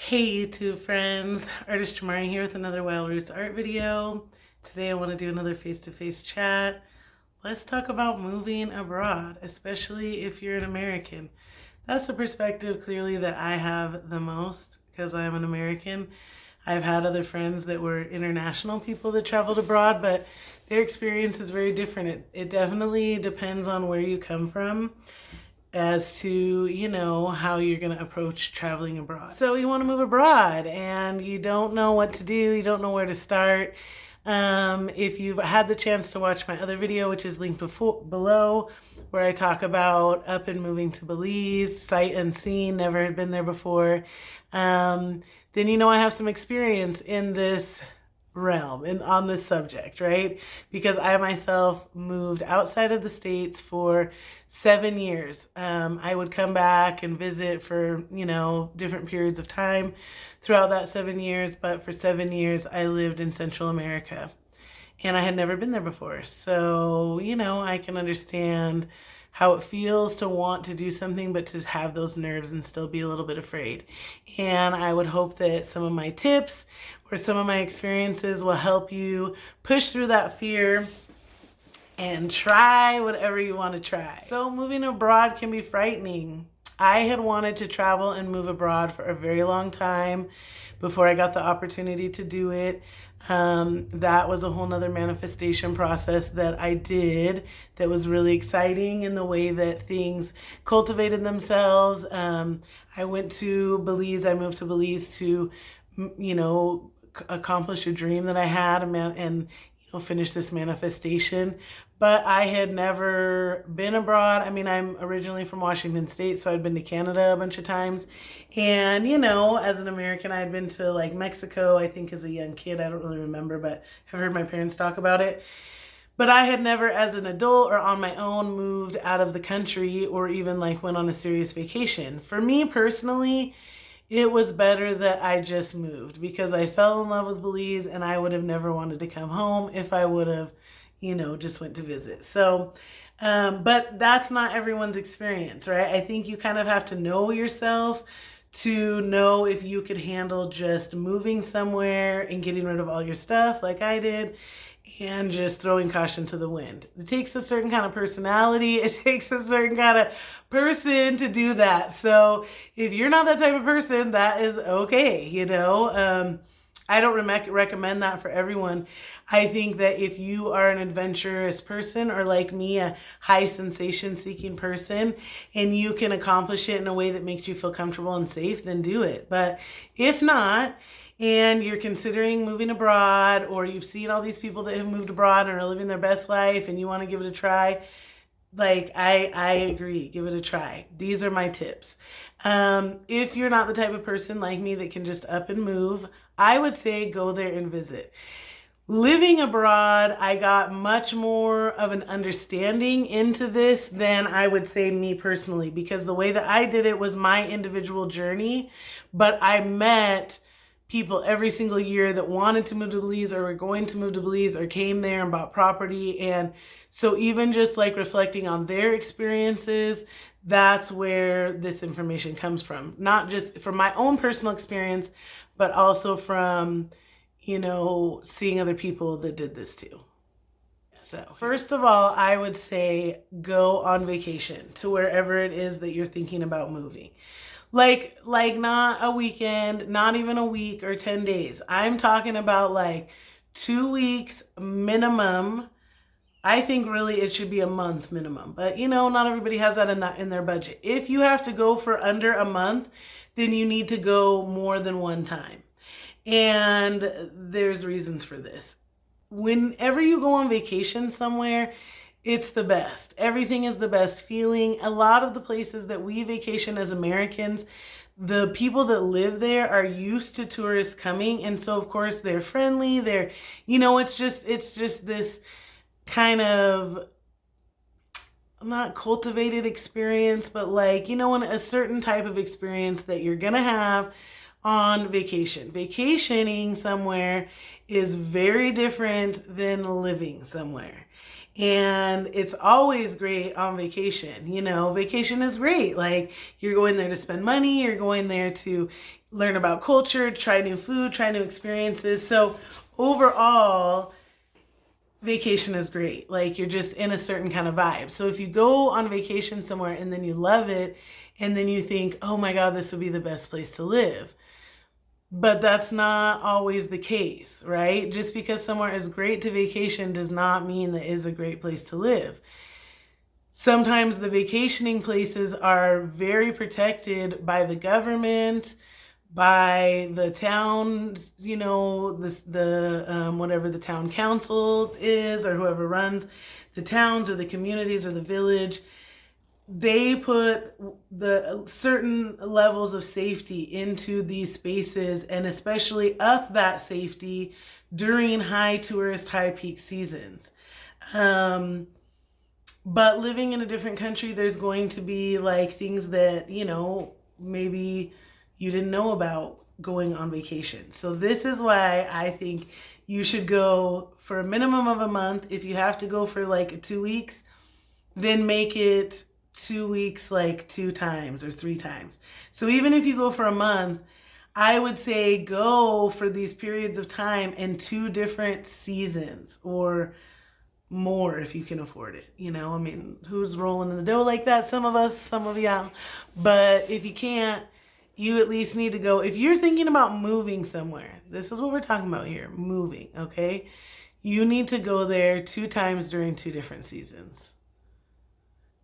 Hey YouTube friends, artist Jamari here with another Wild Roots art video. Today I want to do another face-to-face chat. Let's talk about moving abroad, especially if you're an American. That's the perspective clearly that I have the most because I'm an American. I've had other friends that were international people that traveled abroad, but their experience is very different. It definitely depends on where you come from as to, how you're going to approach traveling abroad. So you want to move abroad and you don't know what to do, you don't know where to start. If you've had the chance to watch my other video, which is linked below, where I talk about up and moving to Belize, sight unseen, never had been there before, then I have some experience in this realm and on this subject, right? Because I myself moved outside of the States for 7 years. I would come back and visit for, different periods of time throughout that 7 years. But for 7 years, I lived in Central America and I had never been there before. So, I can understand how it feels to want to do something, but to have those nerves and still be a little bit afraid. And I would hope that some of my tips or some of my experiences will help you push through that fear and try whatever you want to try. So moving abroad can be frightening. I had wanted to travel and move abroad for a very long time before I got the opportunity to do it. That was a whole nother manifestation process that I did that was really exciting in the way that things cultivated themselves. I went to Belize. I moved to Belize to, accomplish a dream that I had and finish this manifestation. But I had never been abroad. I mean, I'm originally from Washington State, so I'd been to Canada a bunch of times. And, as an American, I had been to like Mexico, I think as a young kid. I don't really remember, but I've heard my parents talk about it. But I had never, as an adult or on my own, moved out of the country or even like went on a serious vacation. For me personally, it was better that I just moved because I fell in love with Belize and I would have never wanted to come home if I would have, just went to visit. So, but that's not everyone's experience, right? I think you kind of have to know yourself to know if you could handle just moving somewhere and getting rid of all your stuff like I did and just throwing caution to the wind. It takes a certain kind of personality. It takes a certain kind of person to do that. So if you're not that type of person, that is okay. I don't recommend that for everyone. I think that if you are an adventurous person or like me, a high sensation seeking person, and you can accomplish it in a way that makes you feel comfortable and safe, then do it. But if not, and you're considering moving abroad, or you've seen all these people that have moved abroad and are living their best life and you want to give it a try, like I agree, give it a try. These are my tips. If you're not the type of person like me that can just up and move, I would say go there and visit. Living abroad, I got much more of an understanding into this than I would say me personally, because the way that I did it was my individual journey, but I met people every single year that wanted to move to Belize or were going to move to Belize or came there and bought property. And so even just like reflecting on their experiences, that's where this information comes from. Not just from my own personal experience, but also from, seeing other people that did this too. So first of all, I would say go on vacation to wherever it is that you're thinking about moving. Like not a weekend, not even a week or 10 days. I'm talking about like 2 weeks minimum. I think really it should be a month minimum, but not everybody has that in their budget. If you have to go for under a month, then you need to go more than one time. And there's reasons for this. Whenever you go on vacation somewhere, it's the best. Everything is the best feeling. A lot of the places that we vacation as Americans, the people that live there are used to tourists coming. And so of course they're friendly. They're, it's just this kind of not cultivated experience, but like, a certain type of experience that you're going to have on vacation. Vacationing somewhere is very different than living somewhere. And it's always great on vacation. You know, vacation is great. Like, you're going there to spend money, you're going there to learn about culture, try new food, try new experiences. So overall, vacation is great. Like, you're just in a certain kind of vibe. So if you go on vacation somewhere and then you love it and then you think, oh my God, this would be the best place to live. But that's not always the case, right? Just because somewhere is great to vacation does not mean that it's a great place to live. Sometimes the vacationing places are very protected by the government, by the town, you know, whatever the town council is, or whoever runs the towns or the communities or the village. They put the certain levels of safety into these spaces, and especially up that safety during high tourist, high peak seasons. But living in a different country, there's going to be like things that, you know, maybe you didn't know about going on vacation. So this is why I think you should go for a minimum of a month. If you have to go for like 2 weeks, then make it 2 weeks like 2 times or 3 times. So even if you go for a month, I would say go for these periods of time in 2 different seasons or more if you can afford it. You know, I mean, who's rolling in the dough like that? Some of us, some of y'all. But if you can't, you at least need to go. If you're thinking about moving somewhere, this is what we're talking about here, moving, okay? You need to go there 2 times during 2 different seasons.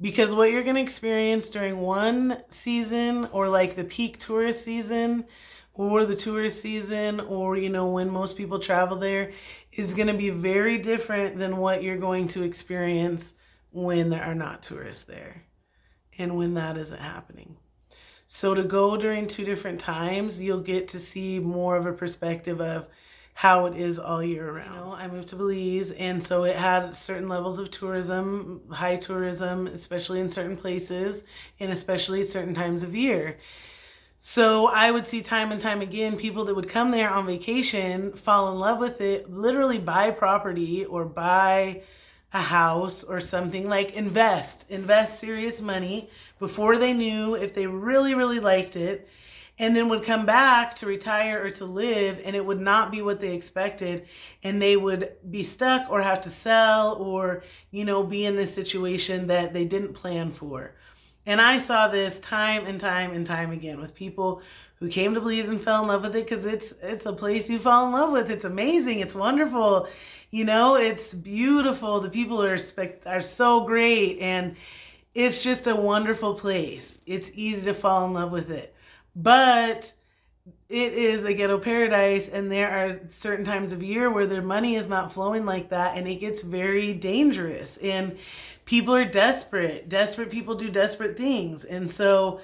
Because what you're going to experience during one season, or like the peak tourist season, or the tourist season, or, you know, when most people travel there, is going to be very different than what you're going to experience when there are not tourists there and when that isn't happening. So to go during 2 different times, you'll get to see more of a perspective of how it is all year round. You know, I moved to Belize, and so it had certain levels of tourism, high tourism, especially in certain places, and especially certain times of year. So I would see time and time again people that would come there on vacation, fall in love with it, literally buy property or buy a house or something, like invest serious money before they knew if they really, really liked it, and then would come back to retire or to live, and it would not be what they expected, and they would be stuck or have to sell or, you know, be in this situation that they didn't plan for. And I saw this time and time and time again with people who came to Belize and fell in love with it, because it's a place you fall in love with. It's amazing. It's wonderful. You know, it's beautiful. The people are so great, and it's just a wonderful place. It's easy to fall in love with it. But it is a ghetto paradise, and there are certain times of year where their money is not flowing like that, and it gets very dangerous, and people are desperate. Desperate people do desperate things, and so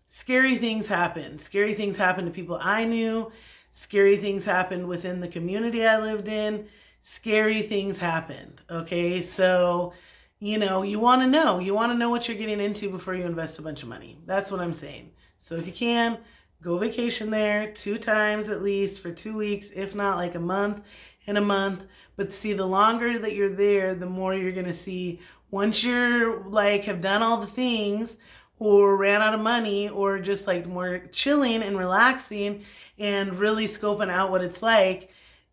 scary things happen. Scary things happen to people I knew. Scary things happened within the community I lived in. Scary things happened, okay? So, you know, you want to know. You want to know what you're getting into before you invest a bunch of money. That's what I'm saying. So if you can, go vacation there 2 times at least for 2 weeks, if not like a month and a month. But see, the longer that you're there, the more you're going to see. Once you're like have done all the things, or ran out of money, or just like more chilling and relaxing and really scoping out what it's like,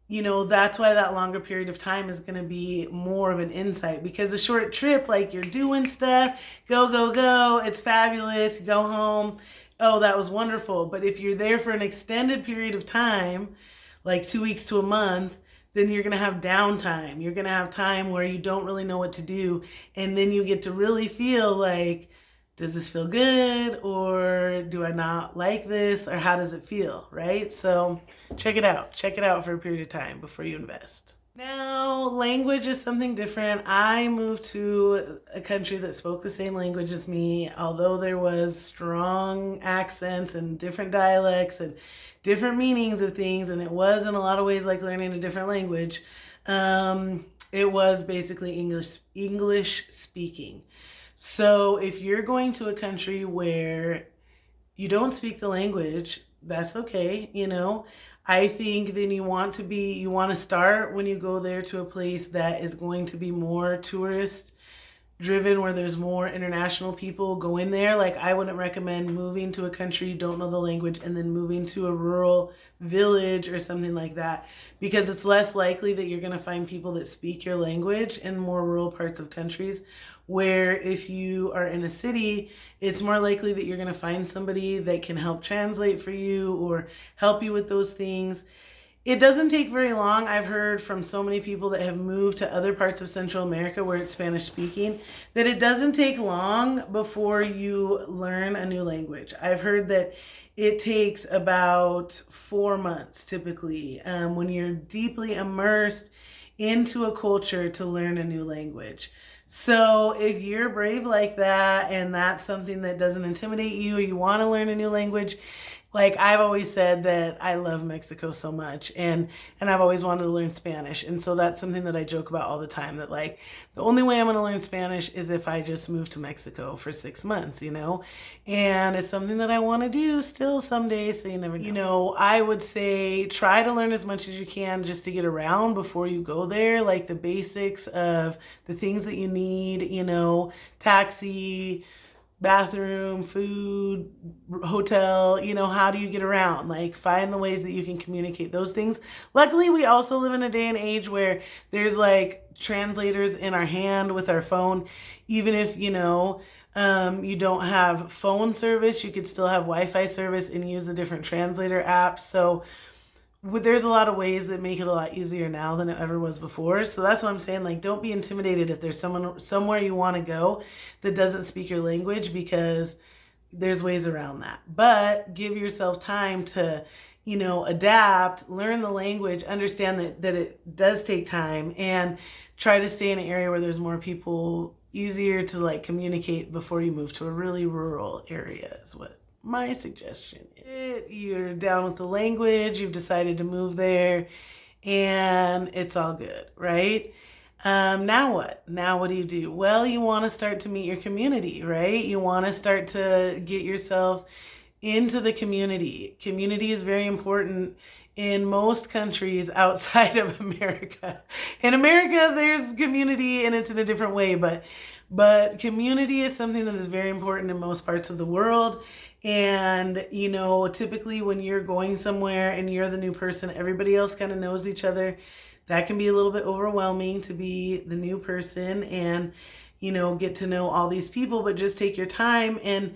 you know, that's why that longer period of time is going to be more of an insight. Because a short trip, like you're doing stuff, go, it's fabulous, go home, oh, that was wonderful. But if you're there for an extended period of time, like 2 weeks to a month, then you're going to have downtime. You're going to have time where you don't really know what to do. And then you get to really feel like, does this feel good, or do I not like this, or how does it feel, right? So check it out. Check it out for a period of time before you invest. Now, language is something different. I moved to a country that spoke the same language as me, although there was strong accents and different dialects and different meanings of things, and it was in a lot of ways like learning a different language. It was basically English speaking. So if you're going to a country where you don't speak the language, that's okay, you know. I think then you want to start when you go there to a place that is going to be more tourist driven, where there's more international people go in there. Like, I wouldn't recommend moving to a country you don't know the language and then moving to a rural village or something like that, because it's less likely that you're going to find people that speak your language in more rural parts of countries. Where if you are in a city, it's more likely that you're going to find somebody that can help translate for you or help you with those things. It doesn't take very long. I've heard from so many people that have moved to other parts of Central America where it's Spanish speaking, that it doesn't take long before you learn a new language. I've heard that it takes about 4 months typically, when you're deeply immersed into a culture, to learn a new language. So if you're brave like that and that's something that doesn't intimidate you, or you want to learn a new language, like, I've always said that I love Mexico so much, and I've always wanted to learn Spanish. And so that's something that I joke about all the time, that like, the only way I'm going to learn Spanish is if I just move to Mexico for 6 months, you know? And it's something that I want to do still someday, so you never know. You know, I would say try to learn as much as you can just to get around before you go there, like the basics of the things that you need, you know, taxi, bathroom, food, hotel, you know, how do you get around? Like, find the ways that you can communicate those things. Luckily, we also live in a day and age where there's like translators in our hand with our phone. Even if, you know, you don't have phone service, you could still have Wi-Fi service and use the different translator apps. So there's a lot of ways that make it a lot easier now than it ever was before. So that's what I'm saying. Like, don't be intimidated if there's somewhere you want to go that doesn't speak your language, because there's ways around that. But give yourself time to, you know, adapt, learn the language, understand that it does take time, and try to stay in an area where there's more people, easier to like communicate before you move to a really rural area is what my suggestion is. You're down with the language, you've decided to move there, and it's all good, right? Now what? Now what do? Well, you want to start to meet your community, right? You want to start to get yourself into the community. Community is very important in most countries outside of America. In America, there's community and it's in a different way, but community is something that is very important in most parts of the world. And, you know, typically when you're going somewhere and you're the new person, everybody else kind of knows each other. That can be a little bit overwhelming to be the new person and, you know, get to know all these people, but just take your time and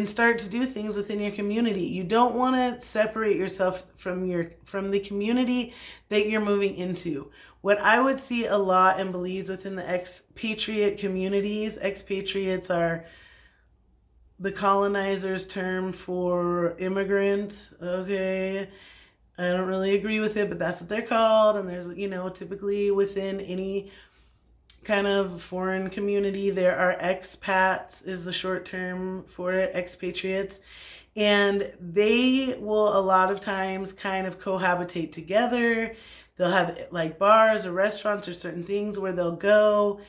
start to do things within your community. You don't want to separate yourself from the community that you're moving into. What I would see a lot in Belize within the expatriate communities, expatriates are the colonizers' term for immigrants, okay? I don't really agree with it, but that's what they're called. And there's, you know, typically within any kind of foreign community, there are expats is the short term for it, expatriates. And they will a lot of times kind of cohabitate together. They'll have like bars or restaurants or certain things where they'll go.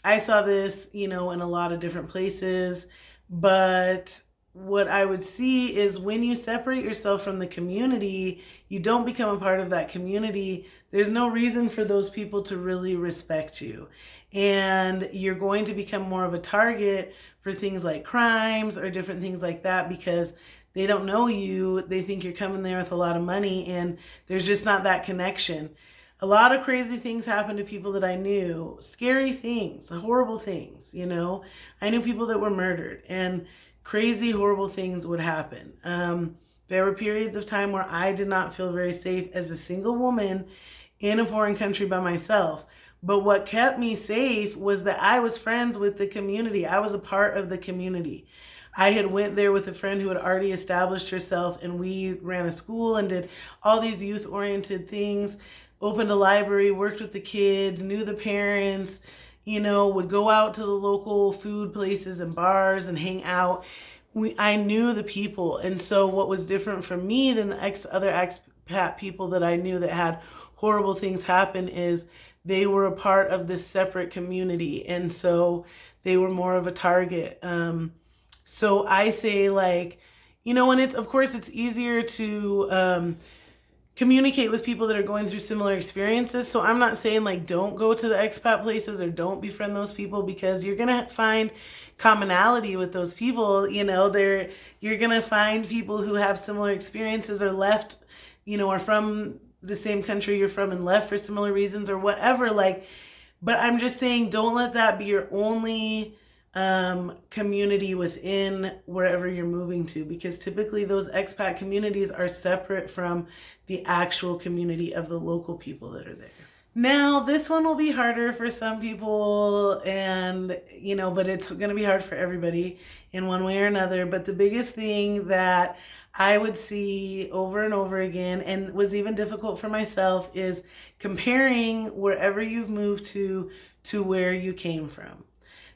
I saw this, you know, in a lot of different places, but what I would see is when you separate yourself from the community, you don't become a part of that community. There's no reason for those people to really respect you. And you're going to become more of a target for things like crimes or different things like that, because they don't know you. They think you're coming there with a lot of money, and there's just not that connection. A lot of crazy things happened to people that I knew. Scary things, horrible things, you know. I knew people that were murdered, and crazy, horrible things would happen. There were periods of time where I did not feel very safe as a single woman in a foreign country by myself. But what kept me safe was that I was friends with the community. I was a part of the community. I had went there with a friend who had already established herself, and we ran a school and did all these youth-oriented things, opened a library, worked with the kids, knew the parents, you know, would go out to the local food places and bars and hang out. I knew the people. And so what was different from me than the other expat people that I knew that had horrible things happen is they were a part of this separate community. And so they were more of a target. So I say, like, And of course it's easier to communicate with people that are going through similar experiences. So I'm not saying like don't go to the expat places or don't befriend those people, because you're gonna find commonality with those people. You're gonna find people who have similar experiences or left, or from the same country you're from and left for similar reasons or whatever. But I'm just saying, don't let that be your only community within wherever you're moving to, because typically those expat communities are separate from the actual community of the local people that are there. Now, this one will be harder for some people, and but it's going to be hard for everybody in one way or another. But the biggest thing that I would see over and over again, and was even difficult for myself, is comparing wherever you've moved to where you came from.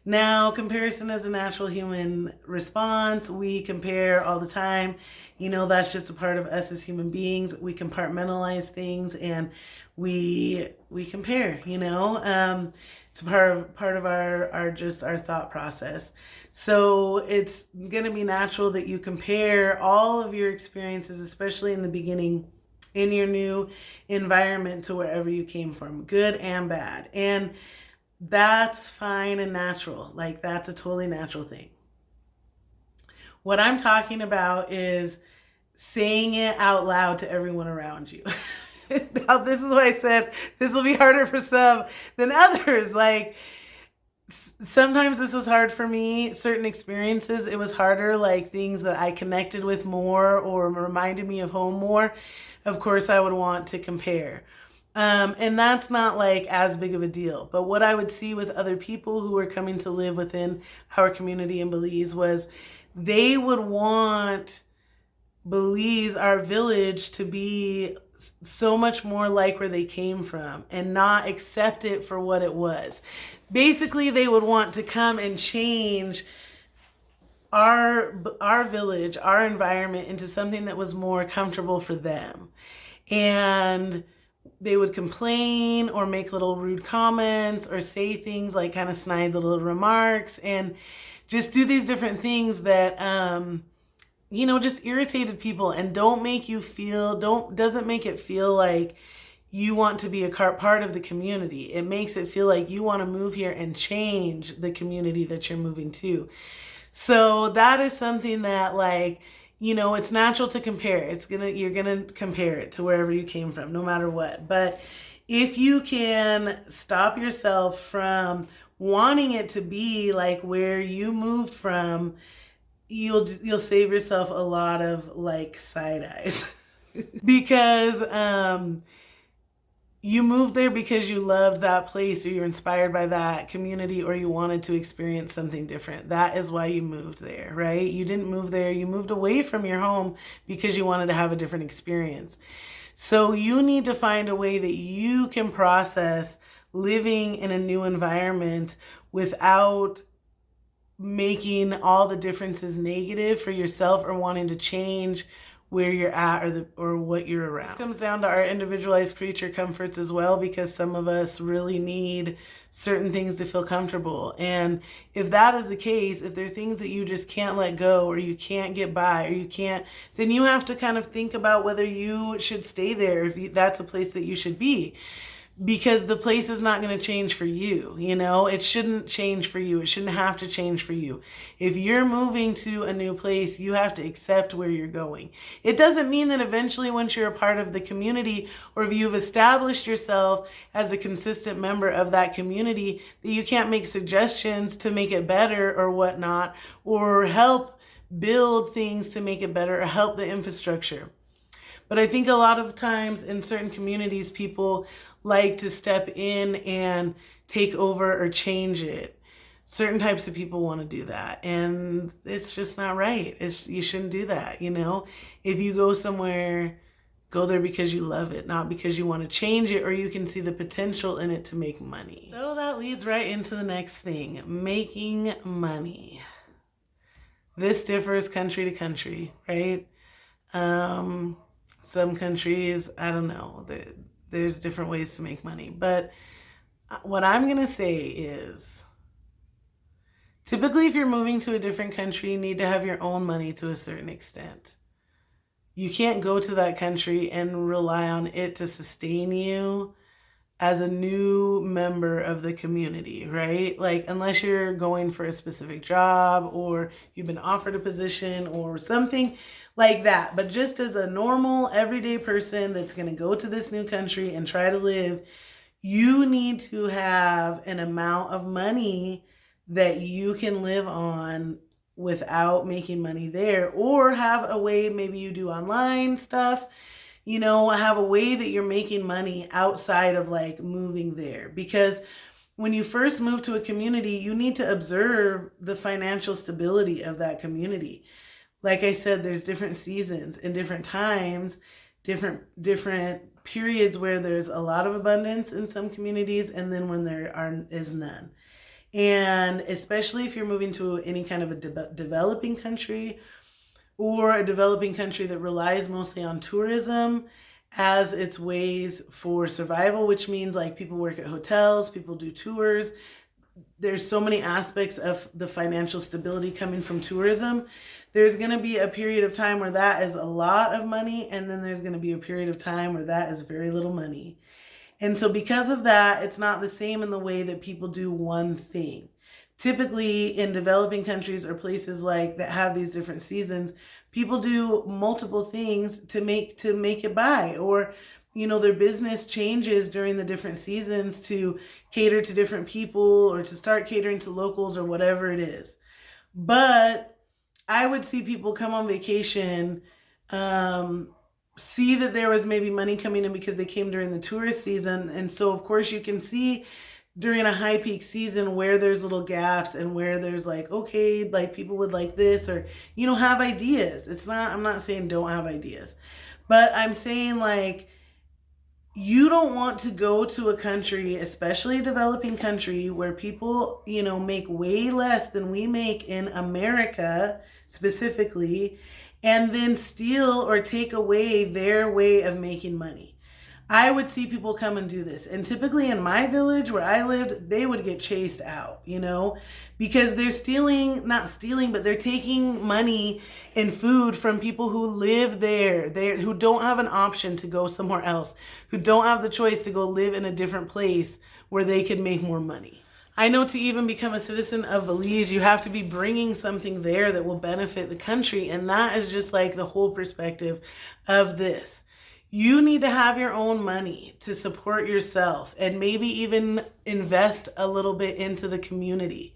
Now, comparison is a natural human response. We compare all the time. That's just a part of us as human beings. We compartmentalize things and we compare, it's part of our thought process. So it's going to be natural that you compare all of your experiences, especially in the beginning, in your new environment, to wherever you came from, good and bad. And that's fine and natural. That's a totally natural thing. What I'm talking about is saying it out loud to everyone around you. Now, this is why I said this will be harder for some than others. Sometimes this was hard for me. Certain experiences, it was harder, things that I connected with more or reminded me of home more. Of course, I would want to compare. And that's not as big of a deal. But what I would see with other people who were coming to live within our community in Belize was they would want Belize, our village, to be so much more like where they came from and not accept it for what it was. Basically, they would want to come and change our village, our environment, into something that was more comfortable for them. And they would complain or make little rude comments or say things kind of snide little remarks and just do these different things that, just irritated people and doesn't make it feel like you want to be a part of the community. It makes it feel like you want to move here and change the community that you're moving to. So that is something that it's natural to compare. You're gonna compare it to wherever you came from, no matter what. But if you can stop yourself from wanting it to be like where you moved from, you'll save yourself a lot of side eyes. Because you moved there because you loved that place, or you're inspired by that community, or you wanted to experience something different. That is why you moved there, right? You didn't move there. You moved away from your home because you wanted to have a different experience. So you need to find a way that you can process living in a new environment without making all the differences negative for yourself or wanting to change where you're at or what you're around. It comes down to our individualized creature comforts as well, because some of us really need certain things to feel comfortable. And if that is the case, if there are things that you just can't let go, or you can't get by, or you can't, then you have to kind of think about whether you should stay there, if that's a place that you should be. Because the place is not going to change for you, it shouldn't change for you. It shouldn't have to change for you. If you're moving to a new place, you have to accept where you're going. It doesn't mean that eventually, once you're a part of the community, or if you've established yourself as a consistent member of that community, that you can't make suggestions to make it better or whatnot, or help build things to make it better, or help the infrastructure. But I think a lot of times in certain communities, people like to step in and take over or change it. Certain types of people want to do that, and it's just not right. You shouldn't do that, If you go somewhere, go there because you love it, not because you want to change it or you can see the potential in it to make money. So that leads right into the next thing, making money. This differs country to country, right? Some countries, I don't know, there's different ways to make money. But what I'm going to say is, Typically, if you're moving to a different country, you need to have your own money to a certain extent. You can't go to that country and rely on it to sustain you as a new member of the community, right? Like, unless you're going for a specific job or you've been offered a position or something like that. But just as a normal, everyday person that's going to go to this new country and try to live, you need to have an amount of money that you can live on without making money there, or have a way, maybe you do online stuff, have a way that you're making money outside of like moving there. Because when you first move to a community, you need to observe the financial stability of that community. Like I said, there's different seasons and different times, different periods where there's a lot of abundance in some communities, and then when there is none. And especially if you're moving to any kind of a developing country, or a developing country that relies mostly on tourism as its ways for survival, which means like people work at hotels, people do tours. There's so many aspects of the financial stability coming from tourism. There's going to be a period of time where that is a lot of money, and then there's going to be a period of time where that is very little money. And so because of that, it's not the same in the way that people do one thing. Typically in developing countries or places like that have these different seasons, people do multiple things to make it by, or their business changes during the different seasons to cater to different people or to start catering to locals or whatever it is. But I would see people come on vacation, see that there was maybe money coming in because they came during the tourist season. And so of course you can see during a high peak season where there's little gaps and where there's like, okay, like people would like this, or, have ideas. I'm not saying don't have ideas, but I'm saying like, you don't want to go to a country, especially a developing country, where people, make way less than we make in America specifically, and then steal or take away their way of making money. I would see people come and do this. And typically in my village where I lived, they would get chased out, because they're not stealing, but they're taking money and food from people who live there, who don't have an option to go somewhere else, who don't have the choice to go live in a different place where they could make more money. I know to even become a citizen of Belize, you have to be bringing something there that will benefit the country. And that is just like the whole perspective of this. You need to have your own money to support yourself and maybe even invest a little bit into the community.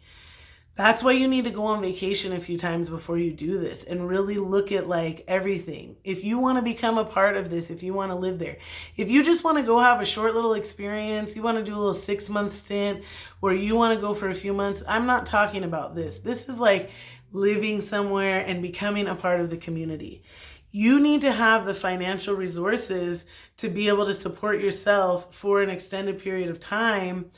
That's why you need to go on vacation a few times before you do this and really look at like everything. If you want to become a part of this, if you want to live there, if you just want to go have a short little experience, you want to do a little 6-month stint, or you want to go for a few months, I'm not talking about this. This is like living somewhere and becoming a part of the community. You need to have the financial resources to be able to support yourself for an extended period of time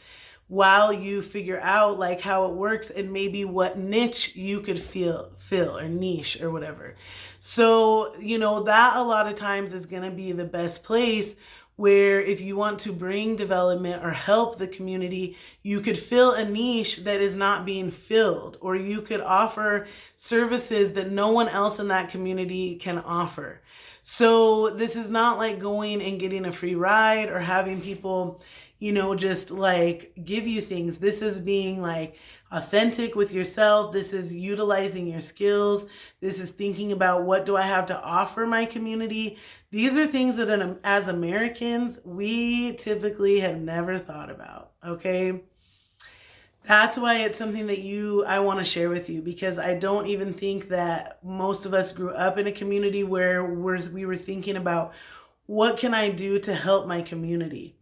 while you figure out like how it works and maybe what niche you could fill or niche or whatever. So, that a lot of times is going to be the best place where if you want to bring development or help the community, you could fill a niche that is not being filled, or you could offer services that no one else in that community can offer. So this is not like going and getting a free ride or having people, just like give you things. This is being like authentic with yourself. This is utilizing your skills. This is thinking about, what do I have to offer my community? These are things that as Americans, we typically have never thought about, okay? That's why it's something that I want to share with you, because I don't even think that most of us grew up in a community where we were thinking about, what can I do to help my community?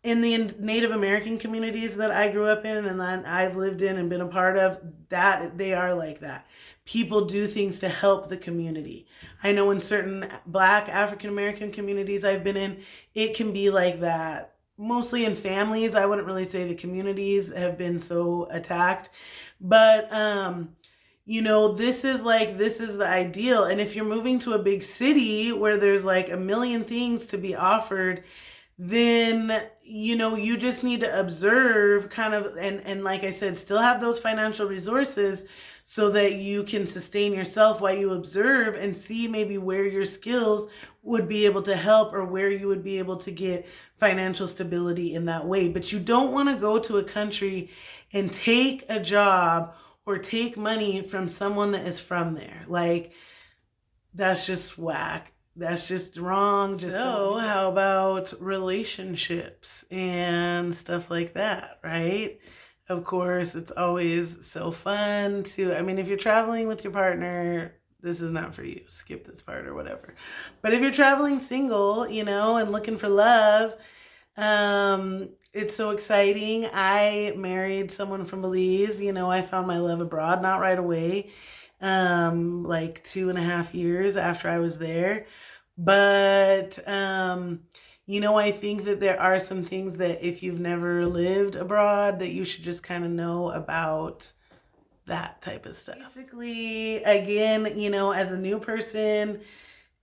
In the Native American communities that I grew up in and that I've lived in and been a part of, that they are like that. People do things to help the community. I know in certain Black African American communities I've been in, it can be like that. Mostly in families. I wouldn't really say the communities have been so attacked, but this is the ideal. And if you're moving to a big city where there's like a million things to be offered, then, you know, you just need to observe kind of, and like I said, still have those financial resources so that you can sustain yourself while you observe and see maybe where your skills would be able to help or where you would be able to get financial stability in that way. But you don't want to go to a country and take a job or take money from someone that is from there. Like, that's just whack. That's just wrong. So how about relationships and stuff like that, right? Of course, it's always so fun to, I mean, if you're traveling with your partner, this is not for you. Skip this part or whatever. But if you're traveling single, you know, and looking for love, it's so exciting. I married someone from Belize. You know, I found my love abroad, not right away, like 2.5 years after I was there. But, you know, I think that there are some things that if you've never lived abroad, that you should just kind of know about that type of stuff. Basically, again, you know, as a new person,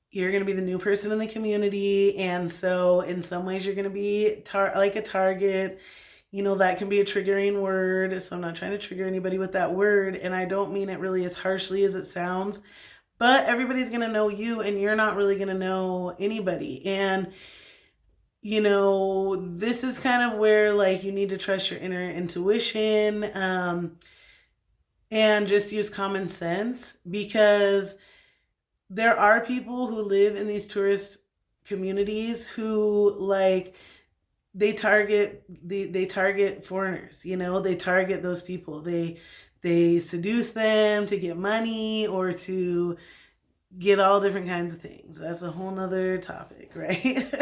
you're going to be the new person in the community. And so in some ways you're going to be like a target. You know, that can be a triggering word. So I'm not trying to trigger anybody with that word. And I don't mean it really as harshly as it sounds. But everybody's going to know you and you're not really going to know anybody. And, you know, this is kind of where, like, you need to trust your inner intuition and just use common sense, because there are people who live in these tourist communities who, like, they target foreigners, you know, they target those people. They seduce them to get money or to get all different kinds of things. That's a whole nother topic, right?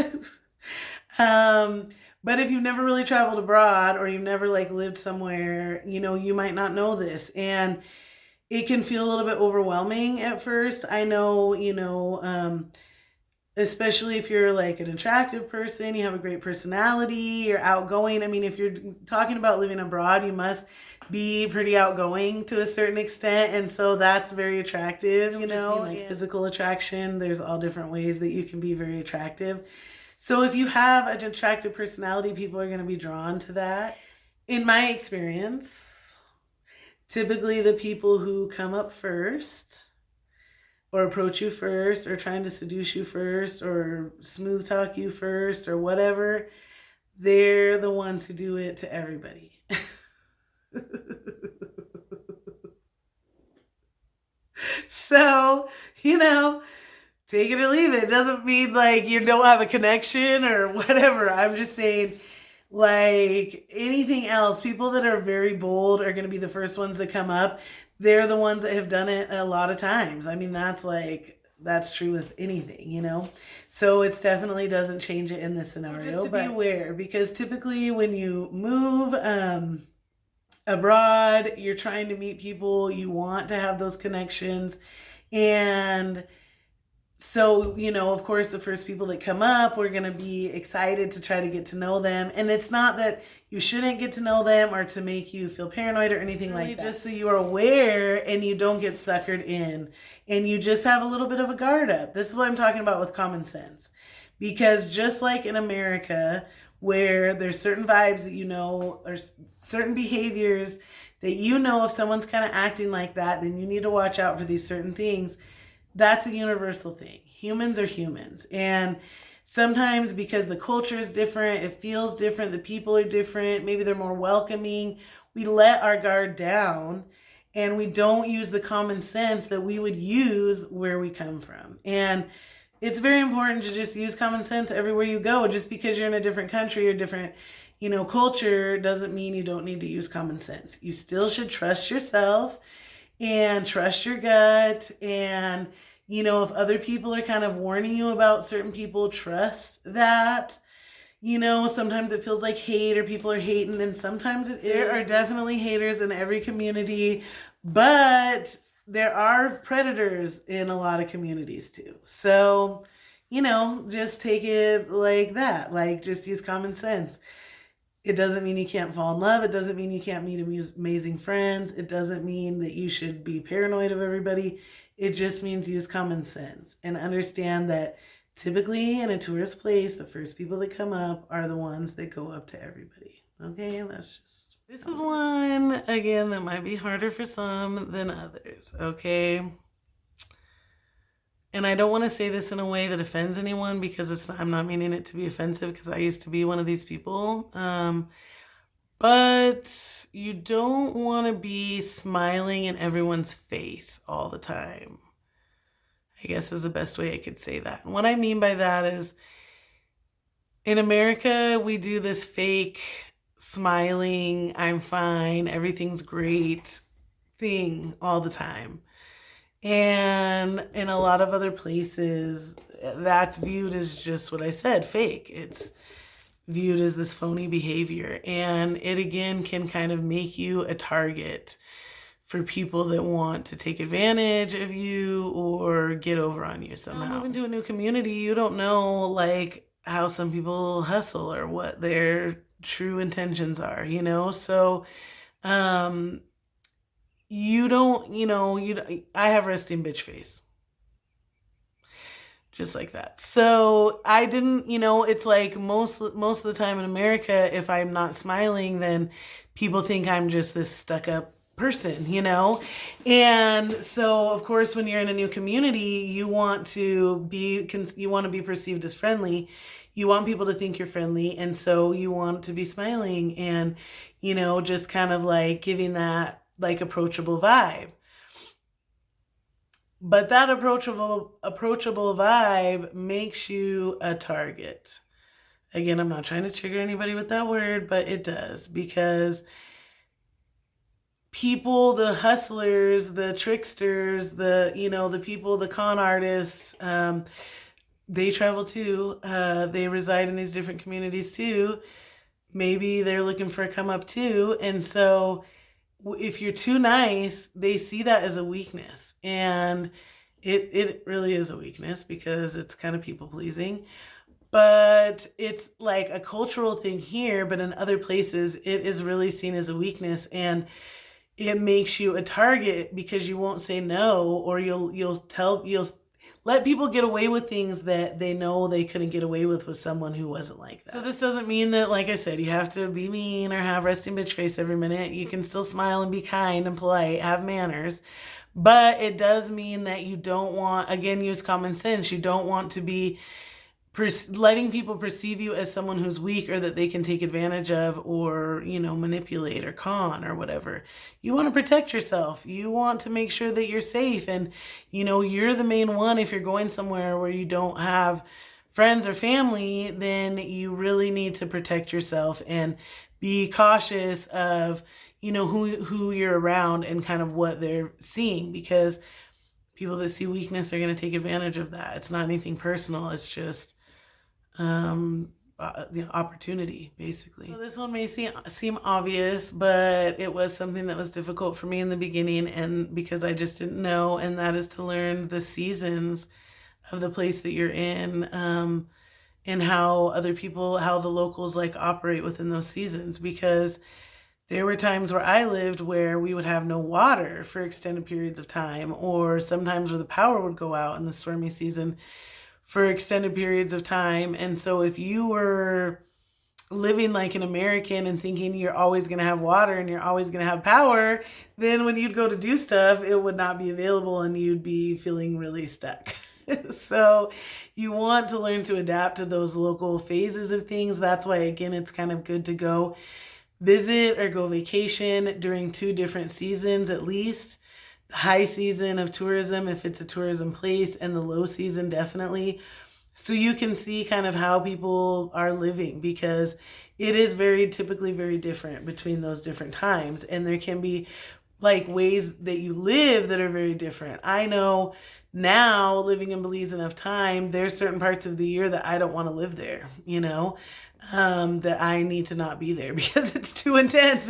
But if you've never really traveled abroad or you've never, like, lived somewhere, you know, you might not know this. And it can feel a little bit overwhelming at first. I know, you know, especially if you're like an attractive person, you have a great personality, you're outgoing. I mean, if you're talking about living abroad, you must be pretty outgoing to a certain extent. And so that's very attractive, you know, like physical attraction. There's all different ways that you can be very attractive. So if you have an attractive personality, people are going to be drawn to that. In my experience, typically the people who come up first or approach you first or trying to seduce you first or smooth talk you first or whatever, they're the ones who do it to everybody. So, you know, take it or leave it. It doesn't mean like you don't have a connection or whatever. I'm just saying, like anything else, people that are very bold are going to be the first ones that come up. They're the ones that have done it a lot of times. I mean, that's true with anything, you know? So it definitely doesn't change it in this scenario. Just to be aware, because typically when you move abroad, you're trying to meet people, you want to have those connections. And so, you know, of course, the first people that come up, we're going to be excited to try to get to know them. And it's not that you shouldn't get to know them or to make you feel paranoid or anything like that. Just so you are aware and you don't get suckered in and you just have a little bit of a guard up. This is what I'm talking about with common sense. Because just like in America, where there's certain vibes that you know, or certain behaviors that you know, if someone's kind of acting like that, then you need to watch out for these certain things. That's a universal thing. Humans are humans. And sometimes because the culture is different, it feels different, the people are different, maybe they're more welcoming, we let our guard down and we don't use the common sense that we would use where we come from. And it's very important to just use common sense everywhere you go. Just because you're in a different country or different, you know, culture doesn't mean you don't need to use common sense. You still should trust yourself and trust your gut. And, you know, if other people are kind of warning you about certain people, trust that. You know, sometimes it feels like hate or people are hating, and sometimes there are definitely haters in every community, but there are predators in a lot of communities too. So, you know, just take it like that. Like, just use common sense. It doesn't mean you can't fall in love. It doesn't mean you can't meet amazing friends. It doesn't mean that you should be paranoid of everybody. It just means use common sense and understand that Typically in a tourist place, the first people that come up are the ones that go up to everybody. Okay, this is one, again, that might be harder for some than others, okay? And I don't want to say this in a way that offends anyone because I'm not meaning it to be offensive because I used to be one of these people. But you don't want to be smiling in everyone's face all the time, I guess is the best way I could say that. And what I mean by that is in America, we do this fake smiling, I'm fine, everything's great thing all the time. And in a lot of other places, that's viewed as just what I said, fake. It's viewed as this phony behavior. And it again can kind of make you a target for people that want to take advantage of you or get over on you somehow. Moving to a new community, you don't know like how some people hustle or what their true intentions are, you know? So, you don't, I have resting bitch face. Just like that. So I didn't, it's like most of the time in America, if I'm not smiling, then people think I'm just this stuck up person, And so of course, when you're in a new community, you want to be perceived as friendly. You want people to think you're friendly. And so you want to be smiling and, just kind of like giving that like approachable vibe. But that approachable vibe makes you a target. Again, I'm not trying to trigger anybody with that word, but it does, because people, the hustlers, the tricksters, the people, the con artists, they travel too. They reside in these different communities too. Maybe they're looking for a come up too. And so if you're too nice, they see that as a weakness. And it really is a weakness because it's kind of people pleasing. But it's like a cultural thing here, but in other places, it is really seen as a weakness. And it makes you a target because you won't say no, or you'll let people get away with things that they know they couldn't get away with someone who wasn't like that. So this doesn't mean that, like I said, you have to be mean or have resting bitch face every minute. You can still smile and be kind and polite, have manners. But it does mean that you don't want, again, use common sense. You don't want to be letting people perceive you as someone who's weak or that they can take advantage of or, manipulate or con or whatever. You want to protect yourself. You want to make sure that you're safe. And, you're the main one. If you're going somewhere where you don't have friends or family, then you really need to protect yourself and be cautious of, who you're around and kind of what they're seeing, because people that see weakness are going to take advantage of that. It's not anything personal. It's just opportunity, basically. So this one may seem obvious, but it was something that was difficult for me in the beginning, and because I just didn't know, and that is to learn the seasons of the place that you're in, and how the locals like operate within those seasons, because there were times where I lived where we would have no water for extended periods of time, or sometimes where the power would go out in the stormy season for extended periods of time. And so if you were living like an American and thinking you're always going to have water and you're always going to have power, then when you'd go to do stuff, it would not be available and you'd be feeling really stuck. So you want to learn to adapt to those local phases of things. That's why, again, it's kind of good to go visit or go vacation during 2 different seasons at least. The high season of tourism, if it's a tourism place, and the low season, definitely. So you can see kind of how people are living, because it is typically very different between those different times. And there can be like ways that you live that are very different. I know now, living in Belize enough time, there's certain parts of the year that I don't want to live there, that I need to not be there because it's too intense.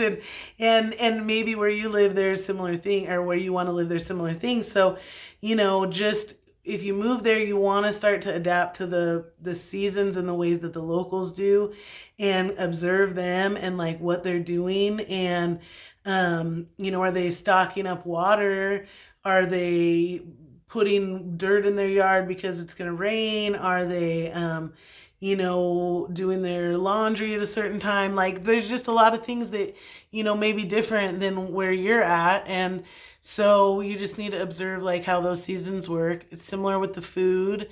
And maybe where you live, there's similar thing, or where you want to live, there's similar things. So, just if you move there, you want to start to adapt to the seasons and the ways that the locals do, and observe them and like what they're doing. And, are they stocking up water? Are they putting dirt in their yard because it's going to rain? Are they, doing their laundry at a certain time? Like, there's just a lot of things that, may be different than where you're at. And so you just need to observe like how those seasons work. It's similar with the food.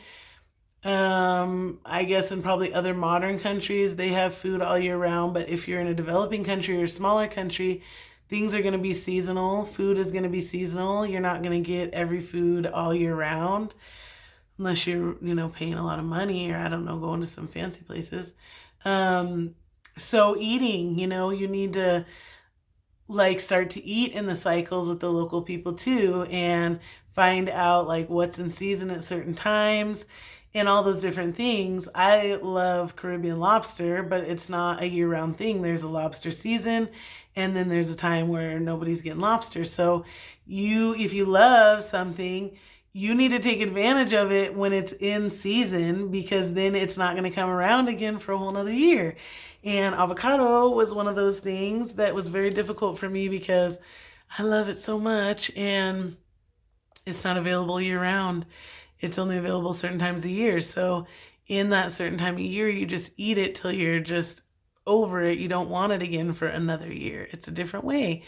I guess in probably other modern countries, they have food all year round. But if you're in a developing country or smaller country, things are going to be seasonal. Food is going to be seasonal. You're not going to get every food all year round unless you're, paying a lot of money or, I don't know, going to some fancy places. So eating, you need to like start to eat in the cycles with the local people too, and find out like what's in season at certain times and all those different things. I love Caribbean lobster, but it's not a year-round thing. There's a lobster season, and then there's a time where nobody's getting lobster. So if you love something, you need to take advantage of it when it's in season, because then it's not going to come around again for a whole nother year. And avocado was one of those things that was very difficult for me because I love it so much, and it's not available year round. It's only available certain times a year. So in that certain time of year, you just eat it till you're just over it. You don't want it again for another year. It's a different way.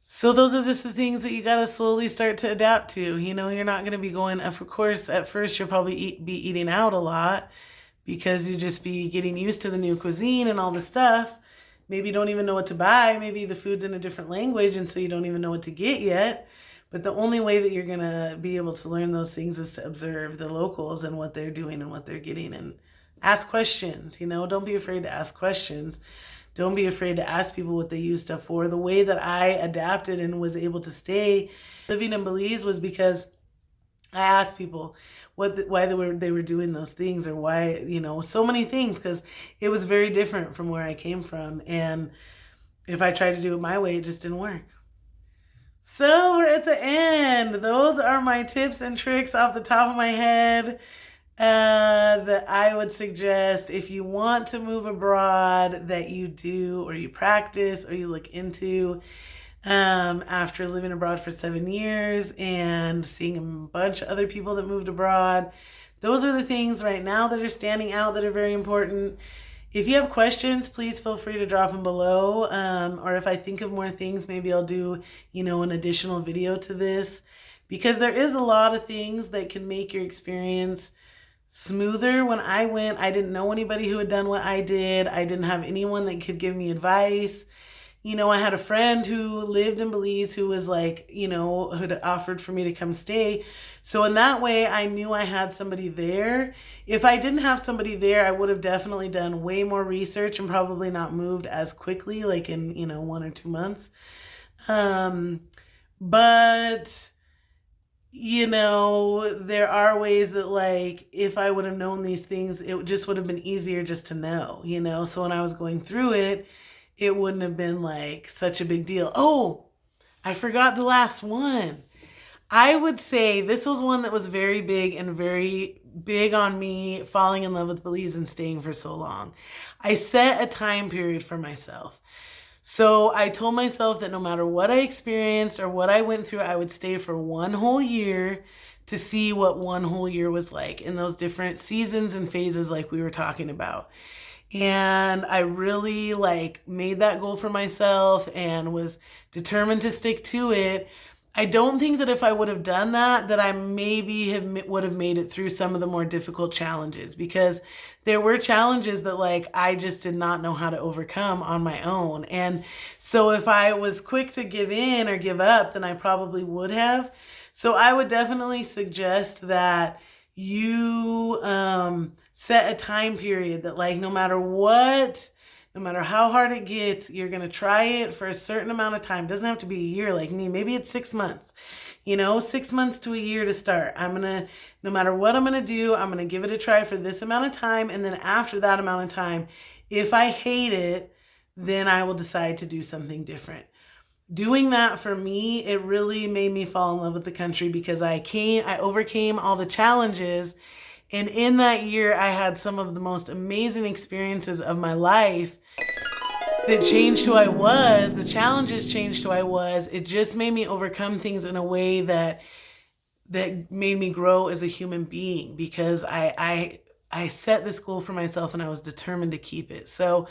So those are just the things that you got to slowly start to adapt to. You're not going to be going, of course, at first you'll probably be eating out a lot because you just be getting used to the new cuisine and all the stuff. Maybe you don't even know what to buy. Maybe the food's in a different language, and so you don't even know what to get yet. But the only way that you're going to be able to learn those things is to observe the locals and what they're doing and what they're getting, and ask questions. Don't be afraid to ask questions. Don't be afraid to ask people what they use stuff for. The way that I adapted and was able to stay living in Belize was because I asked people why they were doing those things, or why, so many things, because it was very different from where I came from. And if I tried to do it my way, it just didn't work. So we're at the end. Those are my tips and tricks off the top of my head that I would suggest if you want to move abroad, that you do, or you practice, or you look into after living abroad for 7 years and seeing a bunch of other people that moved abroad. Those are the things right now that are standing out that are very important. If you have questions, please feel free to drop them below. Or if I think of more things, maybe I'll do, an additional video to this, because there is a lot of things that can make your experience smoother. When I went, I didn't know anybody who had done what I did. I didn't have anyone that could give me advice. I had a friend who lived in Belize who was like, who'd offered for me to come stay. So in that way, I knew I had somebody there. If I didn't have somebody there, I would have definitely done way more research and probably not moved as quickly, like in, 1 or 2 months. But there are ways that, like, if I would have known these things, it just would have been easier just to know, So when I was going through it, it wouldn't have been like such a big deal. Oh, I forgot the last one. I would say this was one that was very big and very big on me falling in love with Belize and staying for so long. I set a time period for myself. So I told myself that no matter what I experienced or what I went through, I would stay for 1 whole year to see what 1 whole year was like in those different seasons and phases like we were talking about. And I really made that goal for myself and was determined to stick to it. I don't think that if I would have done that I maybe would have made it through some of the more difficult challenges, because there were challenges that I just did not know how to overcome on my own. And so if I was quick to give in or give up, then I probably would have. So I would definitely suggest that you set a time period that no matter what, no matter how hard it gets, you're going to try it for a certain amount of time. It doesn't have to be a year like me. Maybe it's 6 months, 6 months to a year to start. No matter what I'm going to do, I'm going to give it a try for this amount of time. And then after that amount of time, if I hate it, then I will decide to do something different. Doing that for me, it really made me fall in love with the country, because I overcame all the challenges. And in that year, I had some of the most amazing experiences of my life that changed who I was. The challenges changed who I was. It just made me overcome things in a way that that made me grow as a human being, because I set this goal for myself and I was determined to keep it. So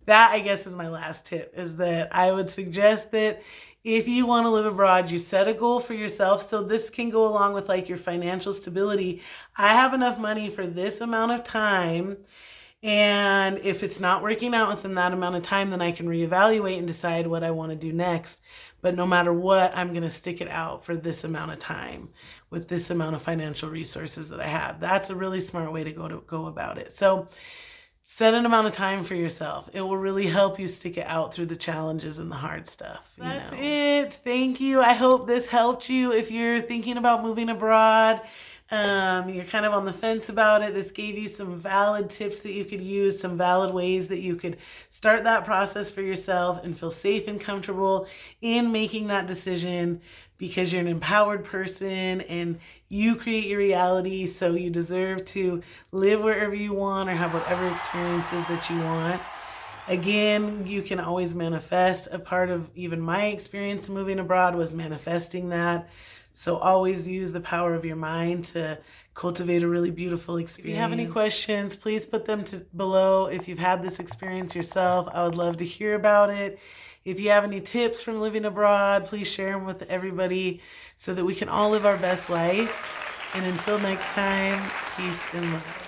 that, I guess, is my last tip, is that I would suggest that if you want to live abroad, you set a goal for yourself. So this can go along with like your financial stability. I have enough money for this amount of time. And if it's not working out within that amount of time, then I can reevaluate and decide what I want to do next. But no matter what, I'm going to stick it out for this amount of time with this amount of financial resources that I have. That's a really smart way to go about it. So set an amount of time for yourself. It will really help you stick it out through the challenges and the hard stuff. That's it. Thank you. I hope this helped you if you're thinking about moving abroad. You're kind of on the fence about it. This gave you some valid tips that you could use, some valid ways that you could start that process for yourself and feel safe and comfortable in making that decision, because you're an empowered person and you create your reality. So you deserve to live wherever you want or have whatever experiences that you want. Again, you can always manifest. A part of even my experience moving abroad was manifesting that. So always use the power of your mind to cultivate a really beautiful experience. If you have any questions, please put them below. If you've had this experience yourself, I would love to hear about it. If you have any tips from living abroad, please share them with everybody so that we can all live our best life. And until next time, peace and love.